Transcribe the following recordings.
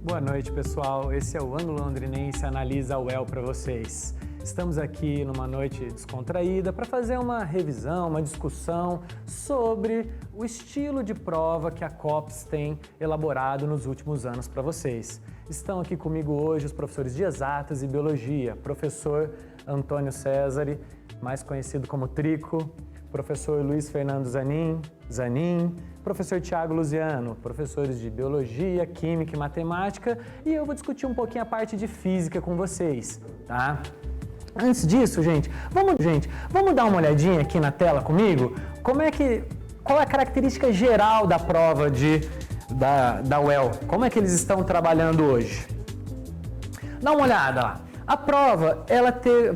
Boa noite, pessoal. Esse é o Ângulo Londrinense Analisa a UEL para vocês. Estamos aqui numa noite descontraída para fazer uma revisão, uma discussão sobre o estilo de prova que a COPS tem elaborado nos últimos anos para vocês. Estão aqui comigo hoje os professores de Exatas e Biologia, professor Antônio Cesare, mais conhecido como Trico, professor Luiz Fernando Zanin, professor Tiago Luziano, professores de Biologia, Química e Matemática, e eu vou discutir um pouquinho a parte de Física com vocês, tá? Antes disso, vamos dar uma olhadinha aqui na tela comigo? Qual é a característica geral da prova da UEL? Como é que eles estão trabalhando hoje? Dá uma olhada lá. A prova,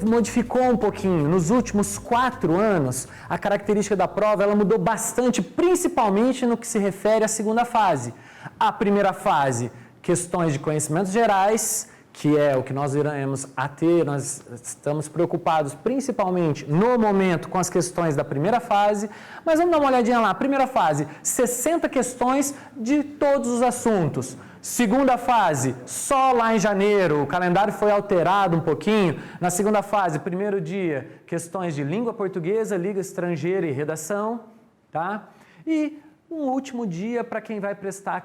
modificou um pouquinho. Nos últimos 4 anos, a característica da prova, ela mudou bastante, principalmente no que se refere à segunda fase. A primeira fase, questões de conhecimentos gerais, que é o que nós iremos a ter, nós estamos preocupados principalmente no momento com as questões da primeira fase, mas vamos dar uma olhadinha lá. Primeira fase, 60 questões de todos os assuntos. Segunda fase, só lá em janeiro, o calendário foi alterado um pouquinho. Na segunda fase, primeiro dia, questões de língua portuguesa, língua estrangeira e redação, tá? E um último dia para quem vai prestar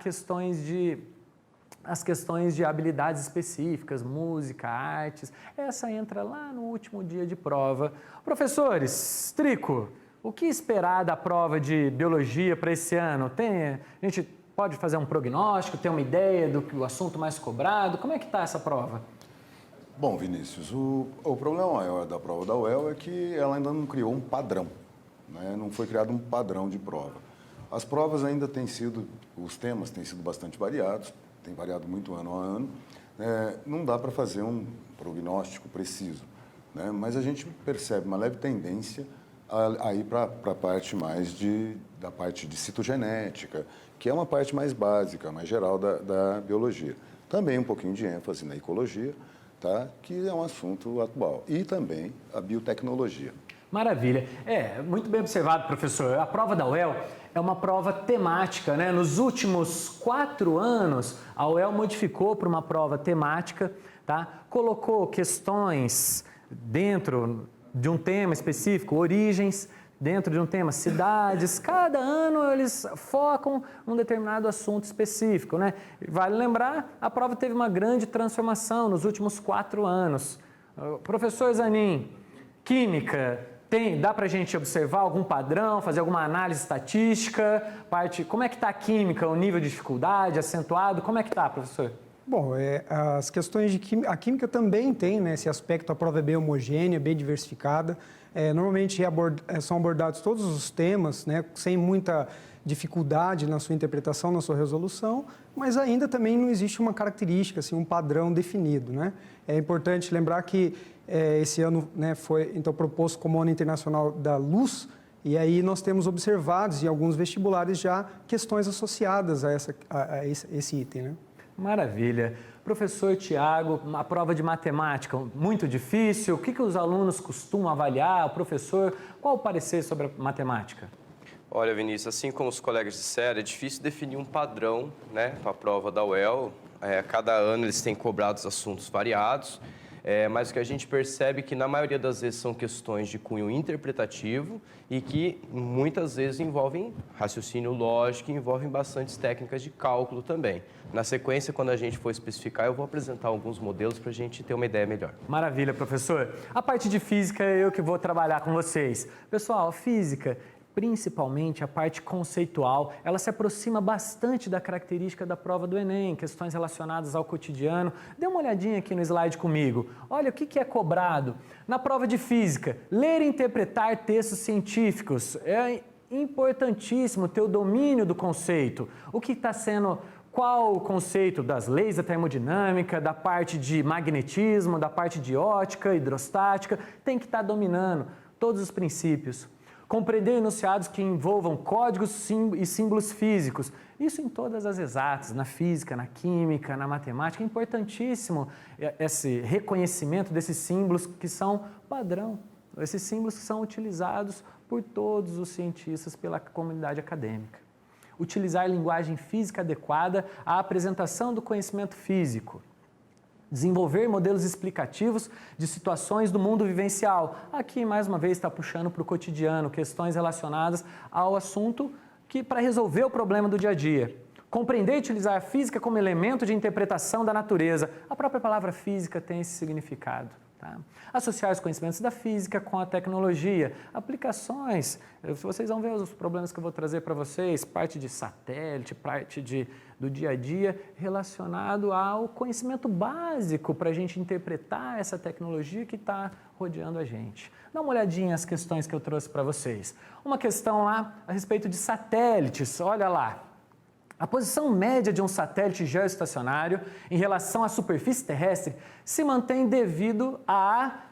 as questões de habilidades específicas, música, artes. Essa entra lá no último dia de prova. Professores, Trico, o que esperar da prova de biologia para esse ano? A gente pode fazer um prognóstico, ter uma ideia do assunto mais cobrado? Como é que está essa prova? Bom, Vinícius, o problema maior da prova da UEL é que ela ainda não criou um padrão, né? Não foi criado um padrão de prova. As provas ainda os temas têm sido bastante variados, tem variado muito ano a ano, não dá para fazer um prognóstico preciso, né? Mas a gente percebe uma leve tendência a ir para a parte mais da parte de citogenética, que é uma parte mais básica, mais geral da biologia. Também um pouquinho de ênfase na ecologia, tá? Que é um assunto atual. E também a biotecnologia. Maravilha. Muito bem observado, professor. A prova da UEL é uma prova temática, né? Nos últimos 4 anos, a UEL modificou para uma prova temática, tá? Colocou questões dentro de um tema específico, origens, dentro de um tema, cidades. Cada ano eles focam num determinado assunto específico, né? Vale lembrar, a prova teve uma grande transformação nos últimos 4 anos. Professor Zanin, Química, dá para a gente observar algum padrão, fazer alguma análise estatística? Como é que está a Química, o nível de dificuldade, acentuado? Como é que está, professor? Bom, as questões de Química, a Química também tem, né, esse aspecto, a prova é bem homogênea, bem diversificada. Normalmente são abordados todos os temas, né, sem muita dificuldade na sua interpretação, na sua resolução, mas ainda também não existe uma característica, assim, um padrão definido, né? É importante lembrar que esse ano, né, foi então proposto como Ano Internacional da Luz, e aí nós temos observados em alguns vestibulares já questões associadas a esse item, né? Maravilha. Professor Tiago, a prova de matemática, muito difícil? O que os alunos costumam avaliar? O professor, qual o parecer sobre a matemática? Olha, Vinícius, assim como os colegas disseram, é difícil definir um padrão, né, para a prova da UEL. Cada ano eles têm cobrado assuntos variados, mas o que a gente percebe é que na maioria das vezes são questões de cunho interpretativo e que muitas vezes envolvem raciocínio lógico e envolvem bastantes técnicas de cálculo também. Na sequência, quando a gente for especificar, eu vou apresentar alguns modelos para a gente ter uma ideia melhor. Maravilha, professor. A parte de física é eu que vou trabalhar com vocês. Pessoal, a física, principalmente a parte conceitual, ela se aproxima bastante da característica da prova do Enem, questões relacionadas ao cotidiano. Dê uma olhadinha aqui no slide comigo. Olha o que é cobrado. Na prova de física, ler e interpretar textos científicos. É importantíssimo ter o domínio do conceito. Qual o conceito das leis da termodinâmica, da parte de magnetismo, da parte de ótica, hidrostática, tem que estar dominando todos os princípios. Compreender enunciados que envolvam códigos e símbolos físicos. Isso em todas as exatas, na física, na química, na matemática. É importantíssimo esse reconhecimento desses símbolos que são padrão. Esses símbolos que são utilizados por todos os cientistas, pela comunidade acadêmica. utilizar linguagem física adequada à apresentação do conhecimento físico, desenvolver modelos explicativos de situações do mundo vivencial. Aqui, mais uma vez, está puxando para o cotidiano, questões relacionadas ao assunto que para resolver o problema do dia a dia. Compreender e utilizar a física como elemento de interpretação da natureza. A própria palavra física tem esse significado. Tá? Associar os conhecimentos da física com a tecnologia, aplicações, vocês vão ver os problemas que eu vou trazer para vocês, parte de satélite, parte do dia a dia, relacionado ao conhecimento básico para a gente interpretar essa tecnologia que está rodeando a gente. Dá uma olhadinha nas questões que eu trouxe para vocês. Uma questão lá a respeito de satélites, olha lá. A posição média de um satélite geoestacionário em relação à superfície terrestre se mantém devido a...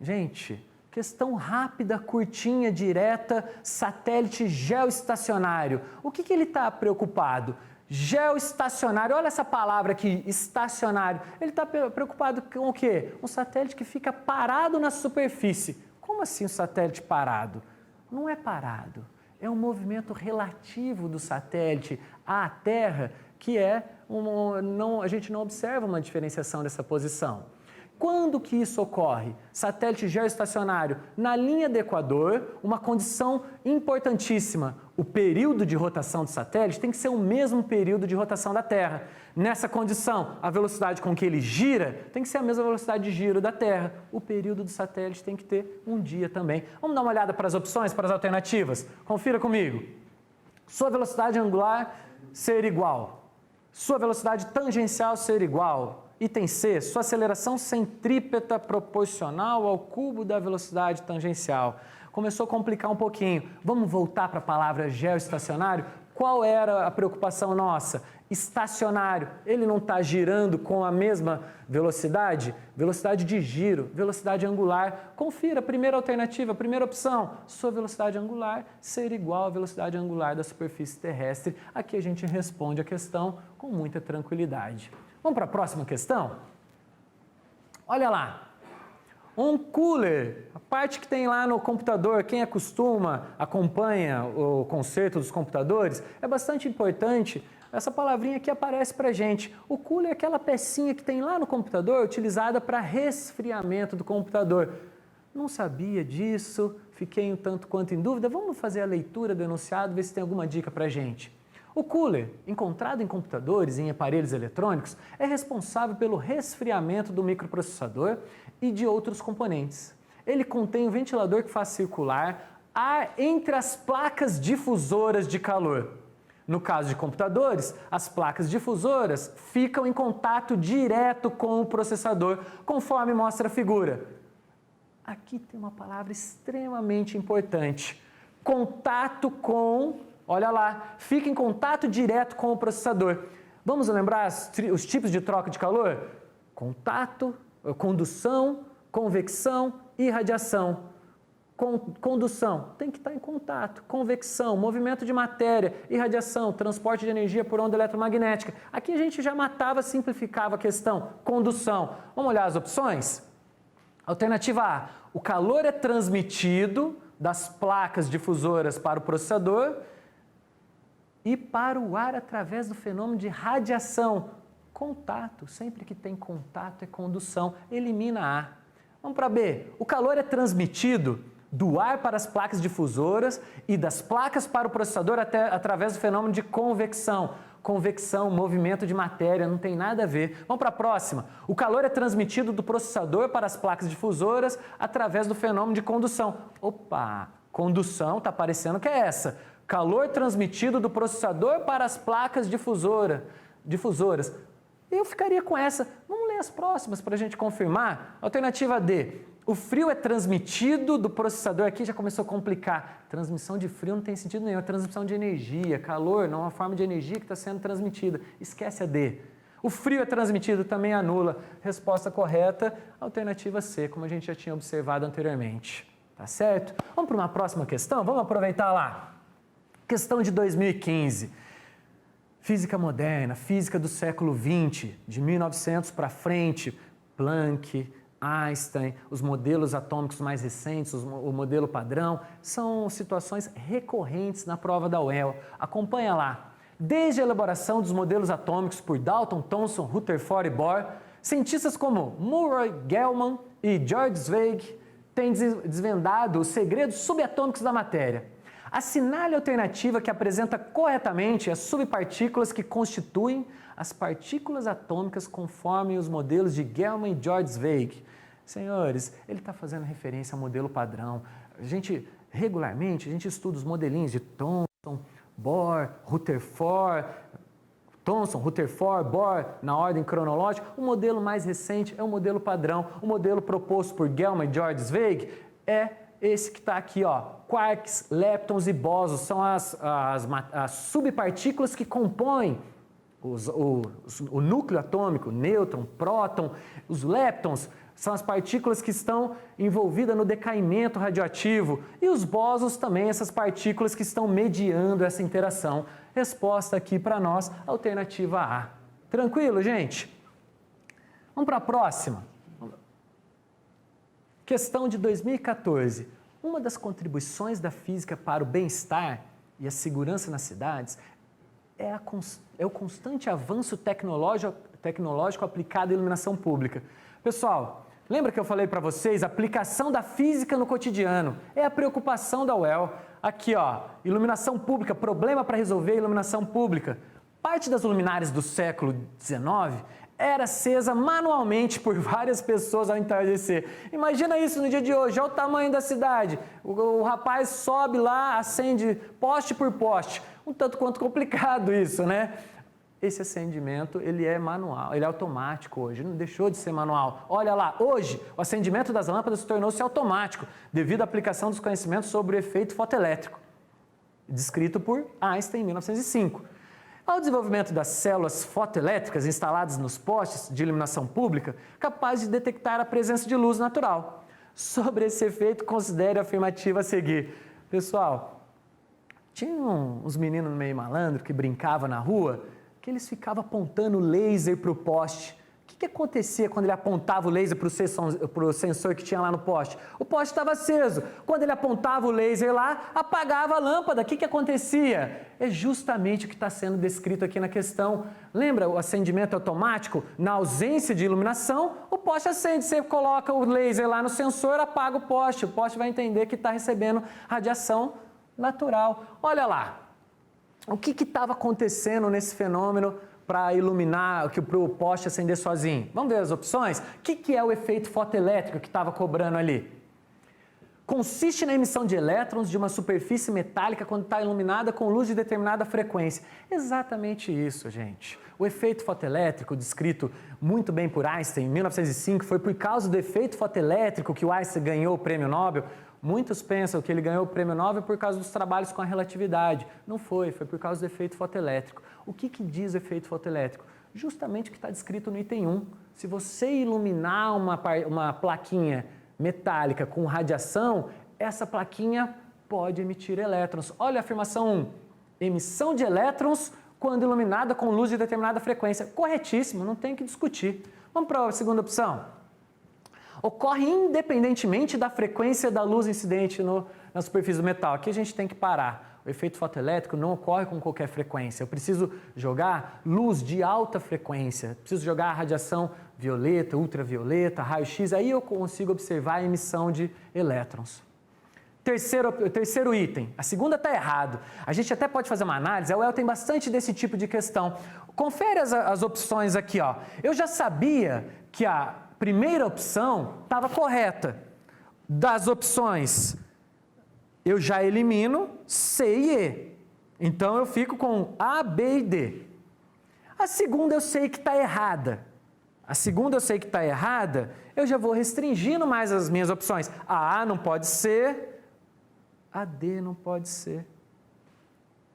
Gente, questão rápida, curtinha, direta, satélite geoestacionário. O que ele está preocupado? Geoestacionário, olha essa palavra aqui, estacionário. Ele está preocupado com o quê? Um satélite que fica parado na superfície. Como assim um satélite parado? Não é parado. É um movimento relativo do satélite à Terra, que é a gente não observa uma diferenciação dessa posição. Quando que isso ocorre? Satélite geoestacionário na linha do Equador, uma condição importantíssima. O período de rotação do satélite tem que ser o mesmo período de rotação da Terra. Nessa condição, a velocidade com que ele gira tem que ser a mesma velocidade de giro da Terra. O período do satélite tem que ter um dia também. Vamos dar uma olhada para as opções, para as alternativas? Confira comigo. Sua velocidade angular ser igual. Sua velocidade tangencial ser igual. Item C, sua aceleração centrípeta proporcional ao cubo da velocidade tangencial. Começou a complicar um pouquinho. Vamos voltar para a palavra geoestacionário? Qual era a preocupação nossa? Estacionário. Ele não está girando com a mesma velocidade? Velocidade de giro, velocidade angular. Confira, primeira alternativa, primeira opção. Sua velocidade angular ser igual à velocidade angular da superfície terrestre. Aqui a gente responde a questão com muita tranquilidade. Vamos para a próxima questão? Olha lá. Um cooler, a parte que tem lá no computador, quem acompanha o conserto dos computadores, é bastante importante. Essa palavrinha aqui aparece para a gente. O cooler é aquela pecinha que tem lá no computador, utilizada para resfriamento do computador. Não sabia disso, fiquei um tanto quanto em dúvida. Vamos fazer a leitura do enunciado, ver se tem alguma dica para a gente. O cooler, encontrado em computadores e em aparelhos eletrônicos, é responsável pelo resfriamento do microprocessador e de outros componentes. Ele contém um ventilador que faz circular ar entre as placas difusoras de calor. No caso de computadores, as placas difusoras ficam em contato direto com o processador, conforme mostra a figura. Aqui tem uma palavra extremamente importante. Contato com... Olha lá, fica em contato direto com o processador. Vamos lembrar os tipos de troca de calor? Contato, condução, convecção e radiação. Condução, tem que estar em contato. Convecção, movimento de matéria. Irradiação, transporte de energia por onda eletromagnética. Aqui a gente já matava, simplificava a questão. Condução. Vamos olhar as opções? Alternativa A, o calor é transmitido das placas difusoras para o processador e para o ar através do fenômeno de radiação. Contato, sempre que tem contato é condução, elimina A. Vamos para B. O calor é transmitido do ar para as placas difusoras e das placas para o processador através do fenômeno de convecção. Convecção, movimento de matéria, não tem nada a ver. Vamos para a próxima. O calor é transmitido do processador para as placas difusoras através do fenômeno de condução. Opa, condução, está parecendo que é essa. Calor transmitido do processador para as placas difusoras. Eu ficaria com essa. Vamos ler as próximas para a gente confirmar. Alternativa D. O frio é transmitido do processador. Aqui já começou a complicar. Transmissão de frio não tem sentido nenhum. É transmissão de energia. Calor não é uma forma de energia que está sendo transmitida. Esquece a D. O frio é transmitido, também anula. Resposta correta, alternativa C, como a gente já tinha observado anteriormente. Tá certo? Vamos para uma próxima questão? Vamos aproveitar lá. Questão de 2015. Física moderna, física do século XX, de 1900 para frente, Planck, Einstein, os modelos atômicos mais recentes, o modelo padrão, são situações recorrentes na prova da UEL. Acompanha lá. Desde a elaboração dos modelos atômicos por Dalton, Thomson, Rutherford e Bohr, cientistas como Murray Gell-Mann e George Zweig têm desvendado os segredos subatômicos da matéria. Assinale a alternativa que apresenta corretamente as subpartículas que constituem as partículas atômicas conforme os modelos de Gell-Mann e George Zweig. Senhores, ele está fazendo referência ao modelo padrão. Regularmente, a gente estuda os modelinhos de Thomson, Bohr, Rutherford, Bohr, na ordem cronológica. O modelo mais recente é o modelo padrão. O modelo proposto por Gell-Mann e George Zweig é esse que está aqui, ó. Quarks, leptons e bósons são as subpartículas que compõem o núcleo atômico, nêutron, próton. Os leptons são as partículas que estão envolvidas no decaimento radioativo. E os bósons também, essas partículas que estão mediando essa interação. Resposta aqui para nós, alternativa A. Tranquilo, gente? Vamos para a próxima. Questão de 2014. Uma das contribuições da física para o bem-estar e a segurança nas cidades é o constante avanço tecnológico aplicado à iluminação pública. Pessoal, lembra que eu falei para vocês, aplicação da física no cotidiano, é a preocupação da UEL. Aqui, ó, iluminação pública, problema para resolver iluminação pública. Parte das luminárias do século XIX era acesa manualmente por várias pessoas ao entardecer. Imagina isso no dia de hoje, olha o tamanho da cidade. O rapaz sobe lá, acende poste por poste. Um tanto quanto complicado isso, né? Esse acendimento, ele é manual, ele é automático hoje, não deixou de ser manual. Olha lá, hoje, o acendimento das lâmpadas tornou-se automático, devido à aplicação dos conhecimentos sobre o efeito fotoelétrico, descrito por Einstein em 1905. Ao desenvolvimento das células fotoelétricas instaladas nos postes de iluminação pública, capazes de detectar a presença de luz natural. Sobre esse efeito, considere a afirmativa a seguir. Pessoal, tinha uns meninos meio malandro que brincavam na rua, que eles ficavam apontando laser para o poste. O que acontecia quando ele apontava o laser para o sensor que tinha lá no poste? O poste estava aceso. Quando ele apontava o laser lá, apagava a lâmpada. O que acontecia? É justamente o que está sendo descrito aqui na questão. Lembra o acendimento automático? Na ausência de iluminação, o poste acende. Você coloca o laser lá no sensor, apaga o poste vai entender que está recebendo radiação natural. Olha lá. O que estava acontecendo nesse fenômeno para iluminar, para o poste acender sozinho? Vamos ver as opções? O que é o efeito fotoelétrico que estava cobrando ali? Consiste na emissão de elétrons de uma superfície metálica quando está iluminada com luz de determinada frequência. Exatamente isso, gente. O efeito fotoelétrico, descrito muito bem por Einstein em 1905, foi por causa do efeito fotoelétrico que o Einstein ganhou o prêmio Nobel. Muitos pensam que ele ganhou o prêmio Nobel por causa dos trabalhos com a relatividade. Não foi por causa do efeito fotoelétrico. O que diz o efeito fotoelétrico? Justamente o que está descrito no item 1. Se você iluminar uma plaquinha metálica com radiação, essa plaquinha pode emitir elétrons. Olha a afirmação 1. Emissão de elétrons quando iluminada com luz de determinada frequência. Corretíssimo, não tem que discutir. Vamos para a segunda opção. Ocorre independentemente da frequência da luz incidente na superfície do metal. Aqui a gente tem que parar. O efeito fotoelétrico não ocorre com qualquer frequência. Eu preciso jogar luz de alta frequência, preciso jogar radiação violeta, ultravioleta, raio-x, aí eu consigo observar a emissão de elétrons. Terceiro item, a segunda está errado. A gente até pode fazer uma análise, a UEL tem bastante desse tipo de questão. Confere as opções aqui, ó. Eu já sabia que a primeira opção estava correta. Das opções, eu já elimino C e E. Então, eu fico com A, B e D. A segunda eu sei que está errada. Eu já vou restringindo mais as minhas opções. A A não pode ser, a D não pode ser.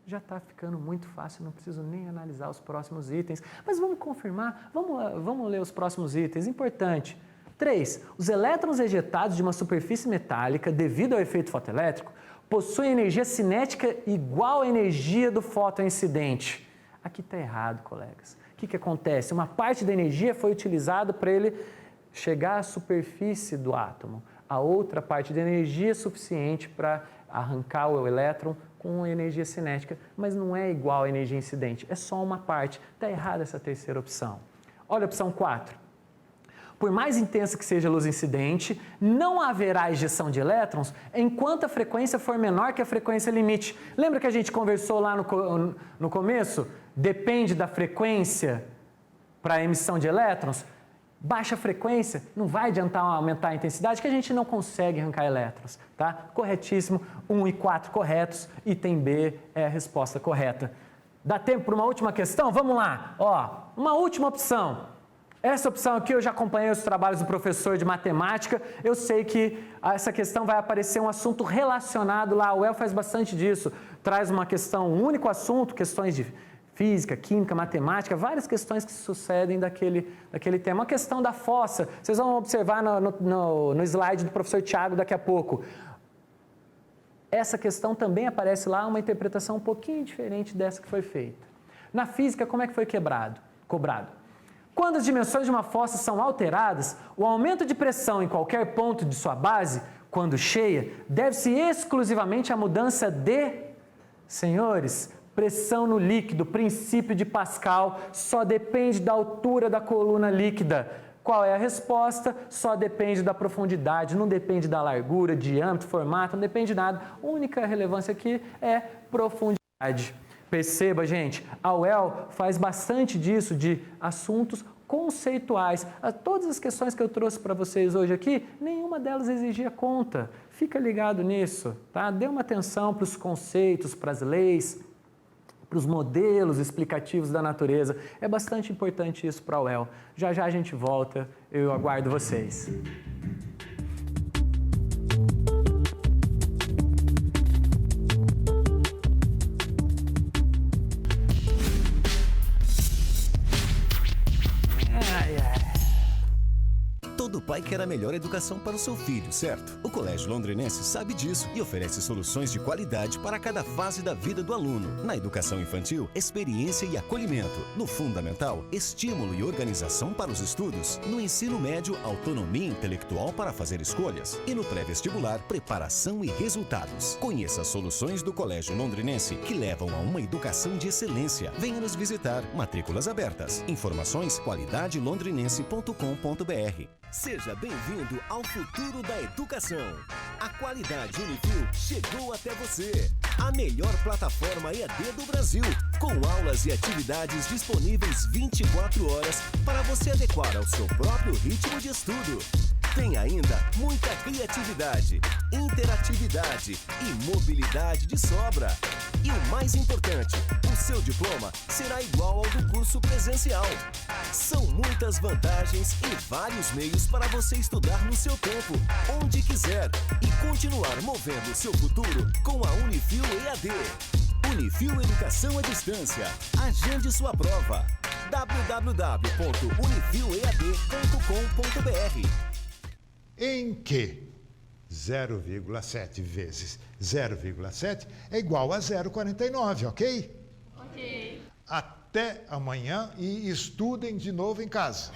Já está ficando muito fácil, não preciso nem analisar os próximos itens. Mas vamos confirmar, vamos ler os próximos itens. Importante. 3. Os elétrons ejetados de uma superfície metálica, devido ao efeito fotoelétrico, possuem energia cinética igual à energia do fóton incidente. Aqui está errado, colegas. O que acontece? Uma parte da energia foi utilizada para ele chegar à superfície do átomo. A outra parte da energia é suficiente para arrancar o elétron com energia cinética, mas não é igual à energia incidente, é só uma parte. Está errada essa terceira opção. Olha a opção 4. Por mais intensa que seja a luz incidente, não haverá ejeção de elétrons enquanto a frequência for menor que a frequência limite. Lembra que a gente conversou lá no começo? Depende da frequência para a emissão de elétrons? Baixa frequência não vai adiantar aumentar a intensidade, que a gente não consegue arrancar elétrons, tá? Corretíssimo, 1 e 4 corretos, item B é a resposta correta. Dá tempo para uma última questão? Vamos lá, ó, uma última opção. Essa opção aqui eu já acompanhei os trabalhos do professor de matemática, eu sei que essa questão vai aparecer um assunto relacionado lá, o UEL faz bastante disso, traz uma questão, um único assunto, questões de física, química, matemática, várias questões que sucedem daquele tema. A questão da fossa, vocês vão observar no slide do professor Tiago daqui a pouco. Essa questão também aparece lá, uma interpretação um pouquinho diferente dessa que foi feita. Na física, como é que foi cobrado? Quando as dimensões de uma fossa são alteradas, o aumento de pressão em qualquer ponto de sua base, quando cheia, deve-se exclusivamente à mudança de, senhores, pressão no líquido, princípio de Pascal, só depende da altura da coluna líquida. Qual é a resposta? Só depende da profundidade, não depende da largura, diâmetro, formato, não depende de nada. A única relevância aqui é profundidade. Perceba, gente, a UEL faz bastante disso, de assuntos conceituais. Todas as questões que eu trouxe para vocês hoje aqui, nenhuma delas exigia conta. Fica ligado nisso, tá? Dê uma atenção para os conceitos, para as leis, para os modelos explicativos da natureza. É bastante importante isso para a UEL. Já já a gente volta, eu aguardo vocês. Todo pai quer a melhor educação para o seu filho, certo? O Colégio Londrinense sabe disso e oferece soluções de qualidade para cada fase da vida do aluno. Na educação infantil, experiência e acolhimento. No fundamental, estímulo e organização para os estudos. No ensino médio, autonomia intelectual para fazer escolhas. E no pré-vestibular, preparação e resultados. Conheça as soluções do Colégio Londrinense que levam a uma educação de excelência. Venha nos visitar. Matrículas abertas. Informações qualidadelondrinense.com.br. Seja bem-vindo ao futuro da educação. A qualidade Unifil chegou até você. A melhor plataforma EAD do Brasil, com aulas e atividades disponíveis 24 horas para você adequar ao seu próprio ritmo de estudo. Tem ainda muita criatividade, interatividade e mobilidade de sobra. E o mais importante, o seu diploma será igual ao do curso presencial. São muitas vantagens e vários meios para você estudar no seu tempo, onde quiser, e continuar movendo o seu futuro com a Unifil EAD. Unifil Educação à Distância. Agende sua prova. www.unifilead.com.br. Em que 0,7 vezes 0,7 é igual a 0,49, ok? Ok. Até amanhã e estudem de novo em casa.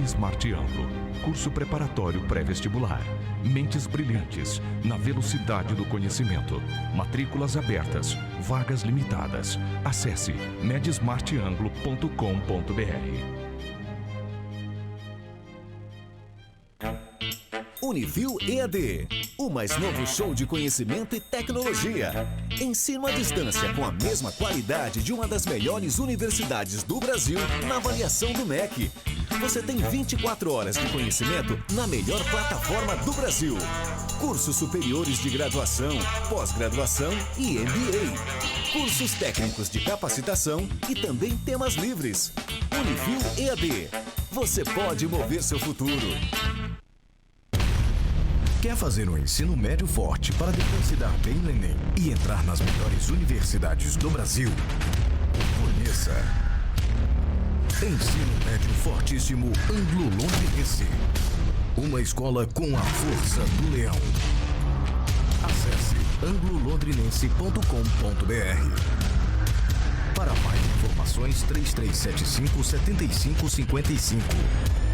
Smart Anglo, curso preparatório pré-vestibular. Mentes brilhantes, na velocidade do conhecimento. Matrículas abertas, vagas limitadas. Acesse medsmartanglo.com.br. Unifil EAD, o mais novo show de conhecimento e tecnologia. Ensino à distância com a mesma qualidade de uma das melhores universidades do Brasil na avaliação do MEC. Você tem 24 horas de conhecimento na melhor plataforma do Brasil. Cursos superiores de graduação, pós-graduação e MBA. Cursos técnicos de capacitação e também temas livres. Unifil EAD. Você pode mover seu futuro. Quer fazer um ensino médio forte para depois se dar bem no Enem e entrar nas melhores universidades do Brasil? Conheça Ensino Médio Fortíssimo Anglo-Londrinense. Uma escola com a força do leão. Acesse anglolondrinense.com.br. Para mais informações, 3375-7555.